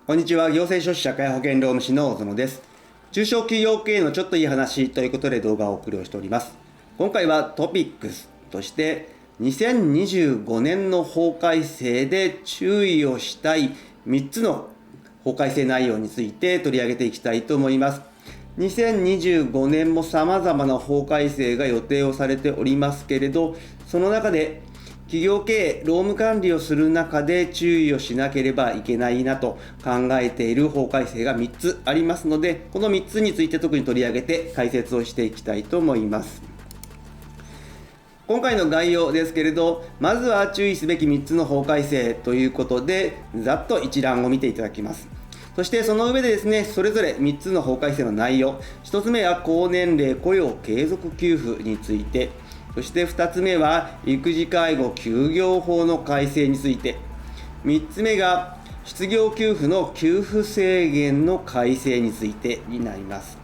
こんにちは。行政書士社会保険労務士の小園です。中小企業経営のちょっといい話ということで動画をお送りをしております。今回はトピックスとして2025年の法改正で注意をしたい3つの法改正内容について取り上げていきたいと思います。2025年も様々な法改正が予定をされておりますけれど、その中で企業経営、労務管理をする中で注意をしなければいけないなと考えている法改正が3つありますので、この3つについて特に取り上げて解説をしていきたいと思います。今回の概要ですけれど、まずは注意すべき3つの法改正ということで、ざっと一覧を見ていただきます。そしてその上でですね、それぞれ3つの法改正の内容、1つ目は高年齢雇用継続給付について、そして2つ目は育児介護休業法の改正について、3つ目が失業給付の給付制限の改正についてになります。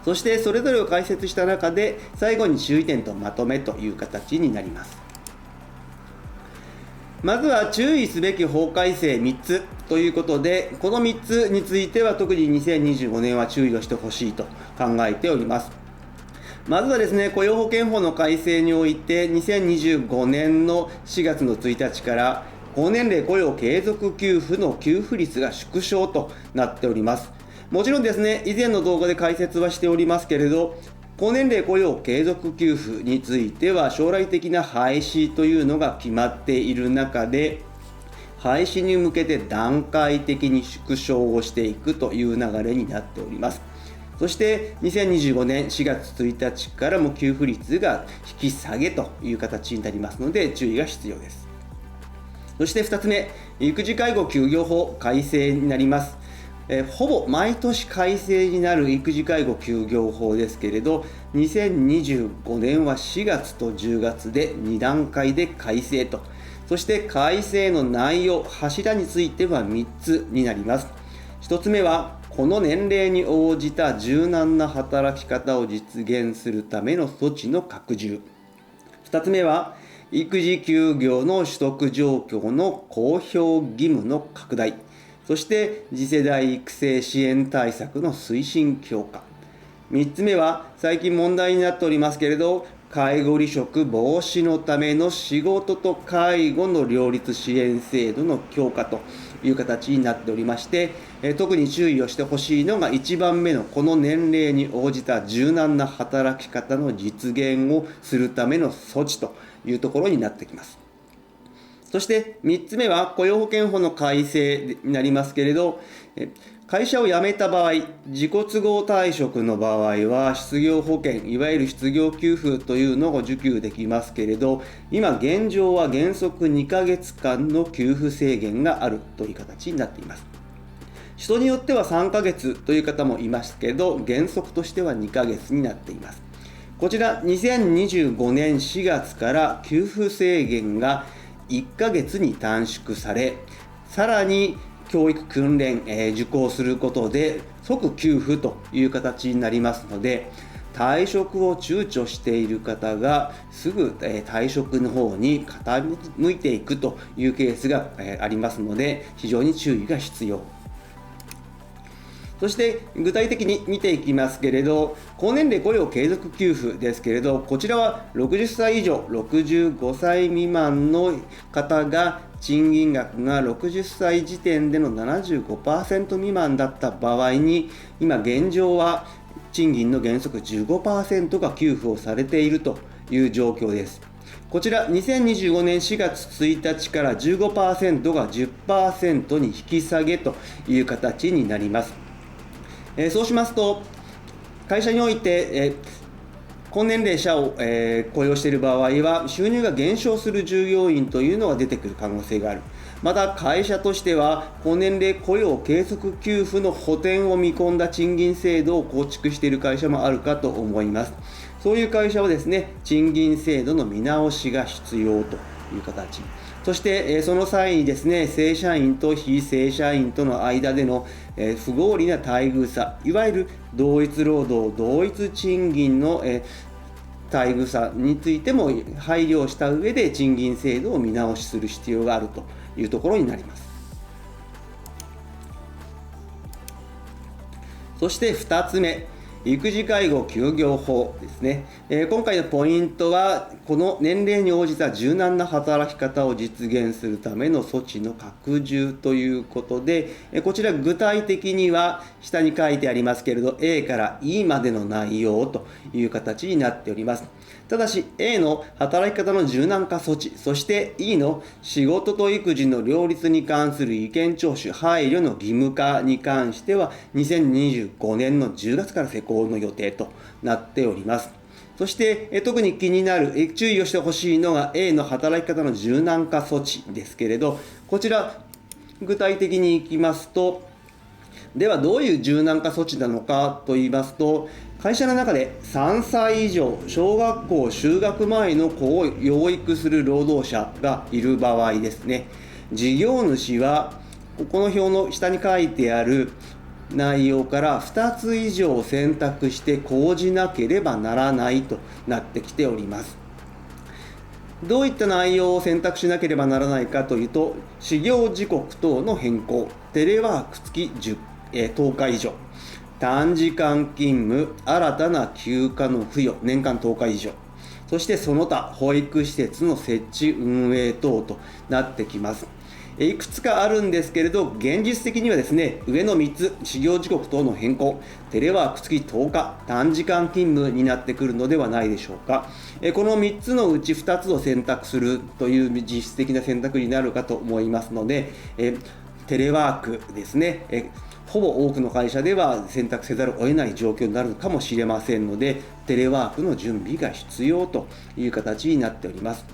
そしてそれぞれを解説した中で最後に注意点とまとめという形になります。まずは注意すべき法改正3つということで、この3つについては特に2025年は注意をしてほしいと考えております。まずはですね、雇用保険法の改正において、2025年の4月の1日から、高年齢雇用継続給付の給付率が縮小となっております。もちろんですね、以前の動画で解説はしておりますけれど、高年齢雇用継続給付については、将来的な廃止というのが決まっている中で、廃止に向けて段階的に縮小をしていくという流れになっております。そして2025年4月1日からも給付率が引き下げという形になりますので注意が必要です。そして2つ目、育児介護休業法改正になります。ほぼ毎年改正になる育児介護休業法ですけれど、2025年は4月と10月で2段階で改正と、そして改正の内容、柱については3つになります。1つ目はこの年齢に応じた柔軟な働き方を実現するための措置の拡充。2つ目は育児休業の取得状況の公表義務の拡大。そして次世代育成支援対策の推進強化。3つ目は最近問題になっておりますけれど、介護離職防止のための仕事と介護の両立支援制度の強化という形になっておりまして、特に注意をしてほしいのが1番目のこの年齢に応じた柔軟な働き方の実現をするための措置というところになってきます。そして3つ目は雇用保険法の改正になりますけれど、会社を辞めた場合、自己都合退職の場合は失業保険、いわゆる失業給付というのを受給できますけれど、今現状は原則2ヶ月間の給付制限があるという形になっています。人によっては3ヶ月という方もいますけど、原則としては2ヶ月になっています。こちら2025年4月から給付制限が1ヶ月に短縮され、さらに教育訓練、受講することで即給付という形になりますので、退職を躊躇している方がすぐ退職の方に傾いていくというケースがありますので、非常に注意が必要。そして具体的に見ていきますけれど、高年齢雇用継続給付ですけれど、こちらは60歳以上、65歳未満の方が賃金額が60歳時点での 75% 未満だった場合に、今現状は賃金の原則 15% が給付をされているという状況です。こちら2025年4月1日から 15% が 10% に引き下げという形になります。そうしますと、会社において、高年齢者を、雇用している場合は、収入が減少する従業員というのが出てくる可能性がある。また、会社としては、高年齢雇用継続給付の補填を見込んだ賃金制度を構築している会社もあるかと思います。そういう会社はですね、賃金制度の見直しが必要という形。そしてその際にですね、正社員と非正社員との間での不合理な待遇差、いわゆる同一労働同一賃金の待遇差についても配慮した上で賃金制度を見直しする必要があるというところになります。そして2つ目、育児介護休業法ですね。今回のポイントは、この年齢に応じた柔軟な働き方を実現するための措置の拡充ということで、こちら具体的には下に書いてありますけれど、A から E までの内容という形になっております。ただし A の働き方の柔軟化措置、そして E の仕事と育児の両立に関する意見聴取、配慮の義務化に関しては2025年の10月から施行の予定となっております。そして特に気になる注意をしてほしいのが A の働き方の柔軟化措置ですけれど、こちら具体的にいきますと、ではどういう柔軟化措置なのかといいますと、会社の中で3歳以上小学校就学前の子を養育する労働者がいる場合ですね、事業主はこの表の下に書いてある内容から2つ以上選択して講じなければならないとなってきております。どういった内容を選択しなければならないかというと、始業時刻等の変更、テレワーク付き10日以上、短時間勤務、新たな休暇の付与、年間10日以上、そしてその他保育施設の設置運営等となってきます。いくつかあるんですけれど、現実的にはですね、上の3つ、始業時刻等の変更、テレワーク付き10日、短時間勤務になってくるのではないでしょうか。この3つのうち2つを選択するという実質的な選択になるかと思いますので、テレワークですね、ほぼ多くの会社では選択せざるを得ない状況になるかもしれませんので、テレワークの準備が必要という形になっております。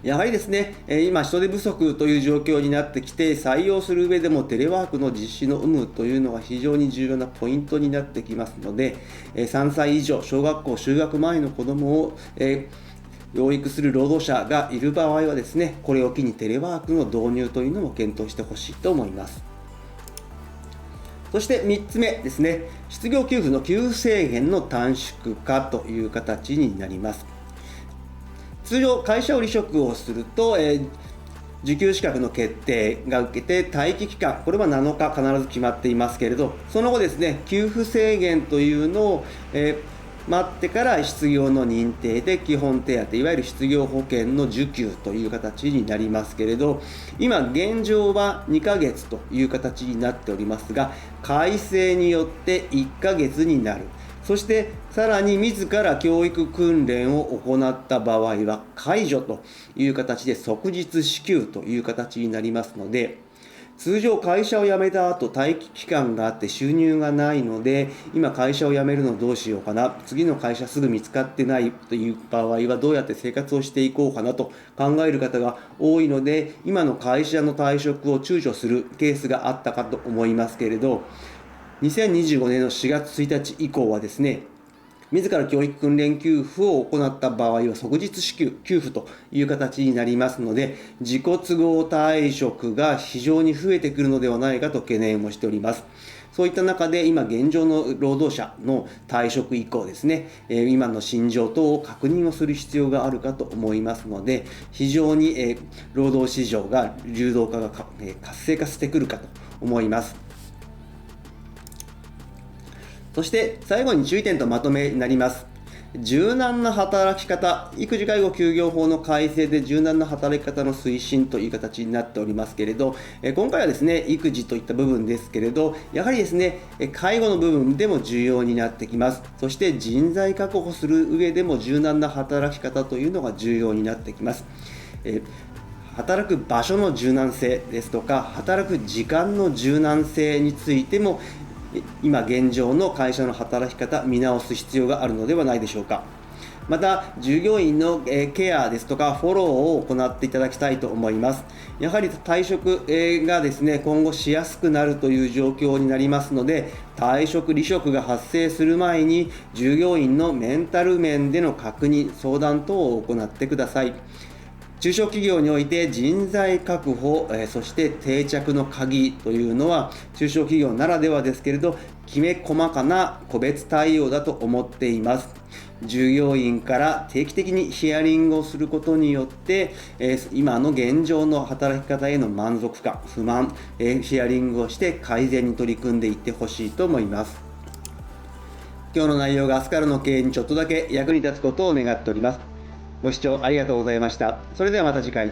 やはりですね、今人手不足という状況になってきて、採用する上でもテレワークの実施の有無というのが非常に重要なポイントになってきますので、3歳以上小学校就学前の子どもを養育する労働者がいる場合はですね、これを機にテレワークの導入というのも検討してほしいと思います。そして3つ目ですね、失業給付の給付制限の短縮化という形になります。通常会社を離職をすると、受給資格の決定が受けて待機期間、これは7日必ず決まっていますけれど、その後ですね、給付制限というのを、待ってから失業の認定で基本手当、いわゆる失業保険の受給という形になりますけれど、今現状は2ヶ月という形になっておりますが、改正によって1ヶ月になる。そしてさらに自ら教育訓練を行った場合は解除という形で即日支給という形になりますので、通常会社を辞めた後待機期間があって収入がないので、今会社を辞めるのどうしようかな、次の会社すぐ見つかってないという場合はどうやって生活をしていこうかなと考える方が多いので、今の会社の退職を躊躇するケースがあったかと思いますけれど、2025年の4月1日以降はですね、自ら教育訓練給付を行った場合は即日支給、給付という形になりますので、自己都合退職が非常に増えてくるのではないかと懸念をしております。そういった中で今現状の労働者の退職以降ですね、今の心情等を確認をする必要があるかと思いますので、非常に労働市場が流動化が活性化してくるかと思います。そして最後に注意点とまとめになります。柔軟な働き方、育児介護休業法の改正で柔軟な働き方の推進という形になっておりますけれど、今回はですね、育児といった部分ですけれど、やはりですね、介護の部分でも重要になってきます。そして人材確保する上でも柔軟な働き方というのが重要になってきます。働く場所の柔軟性ですとか、働く時間の柔軟性についても今現状の会社の働き方見直す必要があるのではないでしょうか。また従業員のケアですとかフォローを行っていただきたいと思います。やはり退職がですね、今後しやすくなるという状況になりますので、退職離職が発生する前に従業員のメンタル面での確認相談等を行ってください。中小企業において人材確保、そして定着の鍵というのは中小企業ならではですけれど、きめ細かな個別対応だと思っています。従業員から定期的にヒアリングをすることによって、今の現状の働き方への満足感、不満、ヒアリングをして改善に取り組んでいってほしいと思います。今日の内容が明日からの経営にちょっとだけ役に立つことを願っております。ご視聴ありがとうございました。それではまた次回。